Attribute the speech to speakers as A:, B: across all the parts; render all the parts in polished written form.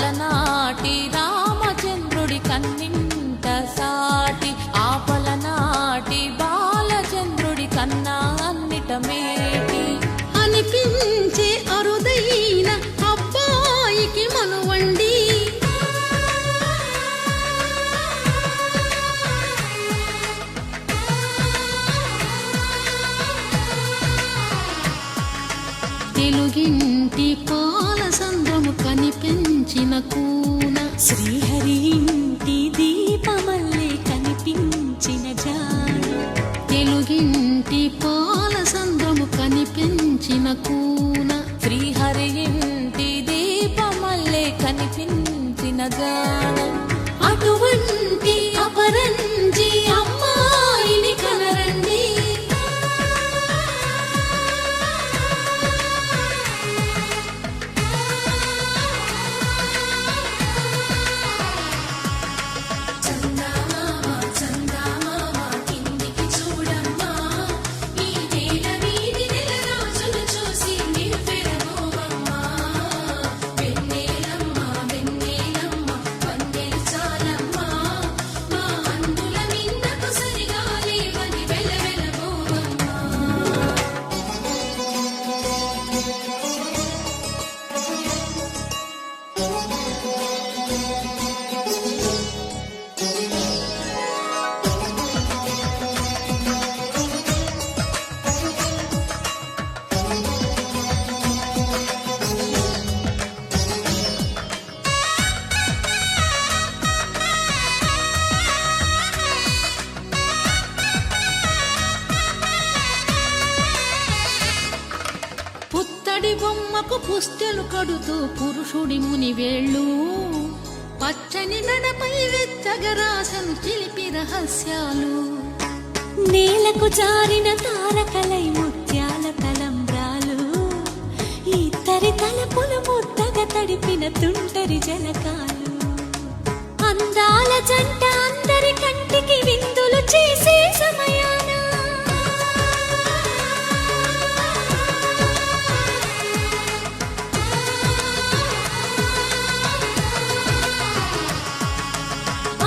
A: అలనాటి రామచంద్రుడి కన్నింట సాటి ఆపలనాటి బాలచంద్రుడి కన్నా అన్నిట మేటి
B: అనిపించే అరుదైన అబ్బాయికి మనువండి తెలుగింటి పాలసంద్రము కనిపించిన కూన
A: శ్రీహరి ఇంటి దీపమల్లే కనిపించిన జాడ
B: తెలుగింటి పాలసంద్రము కనిపించిన కూన
A: శ్రీహరి ఇంటి దీపమల్లే కనిపించిన జాడ
B: అటువంటి అపరంజి అమ్మాయిని కనరండి పుత్తడి బొమ్మకు పుస్తెలు కడుతూ పురుషుడి ముని వేళ్ళు పచ్చని మెడపై వెచ్చగరాసను చిలిపి రహస్యాలు
A: నేలకు జారిన తారకలై ముత్యాల తలంబ్రాలు ఇద్దరి తలపులు ముద్దగా తడిపిన తుంటరి జలకాలు అందాల జంట అందరి కంటికి విందులు చేసే సమయాన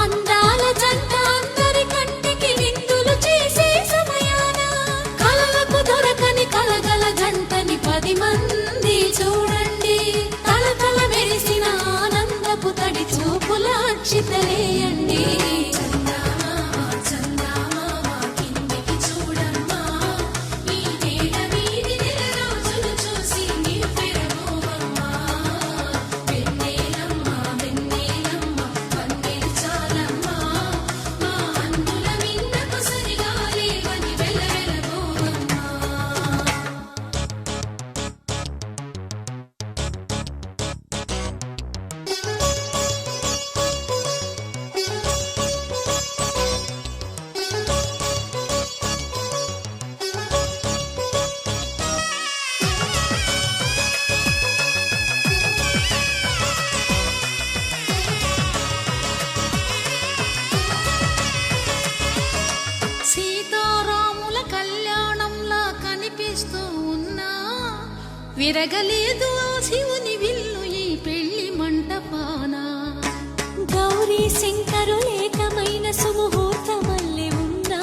A: అందాల జంట అందరి కంటికి విందులు చేసే సమయాన కలలకు దొరకని కలగల జంటని 10 మంది చూడండి తలతల మెరిసిన ఆనందపు తడి చూపుల అక్షితలేయండి
B: సీతారాముల కళ్యాణంలా కనిపిస్తూ ఉన్నా విరగలేదు ఆ శివుని విల్లు ఈ పెళ్లి మంటపాన
A: గౌరీ శంకరులేకమైన సుముహూర్తమల్లె ఉన్నా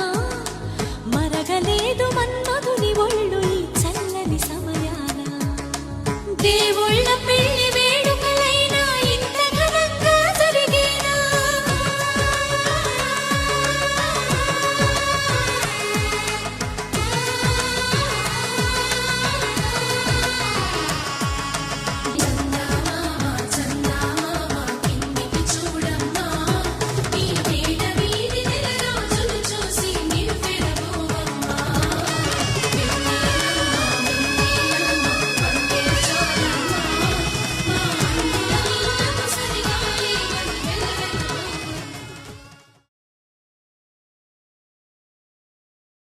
A: మరగలేదు మన్మధుని ఒళ్ళు ఈ చల్లని సమయాన
B: దేవుళ్ళ